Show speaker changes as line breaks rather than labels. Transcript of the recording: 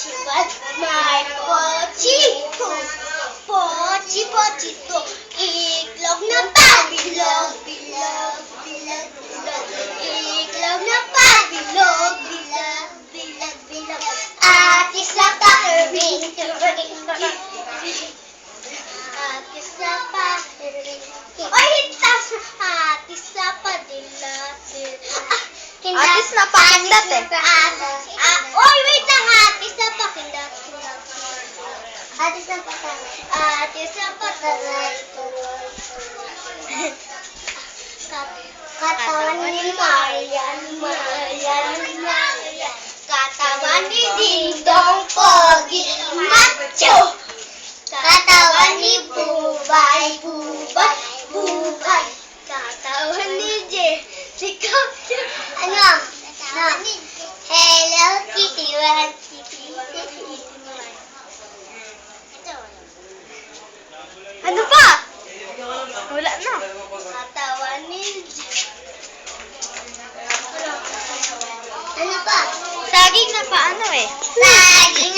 pochi, but my pochito. Pochi, pochito. Iklog na pabilog, bilog, bilog, bilog. Iklog na pabilog, bilog, bilog, bilog. Ate sa pa-ring, ring, ring. Ate sa pa-ring. Oy, hitas! Ate sa pa-dilatil.
Atis na pakindat eh.
Oy, wait lang. Atis na pakindat. Atis na pakindat. Atis na pakindat. Katawan ni Marian, Marian, Marian. Katawan ni Dingdong, Pogi, Macho. Katawan ni Bubay, Bubay, Bubay. Katawan ni Jessica. Ano? Hello, Kitty.
Ano pa? Wala na.
Katawan ni Ano pa?
Saging na paano eh.
Saging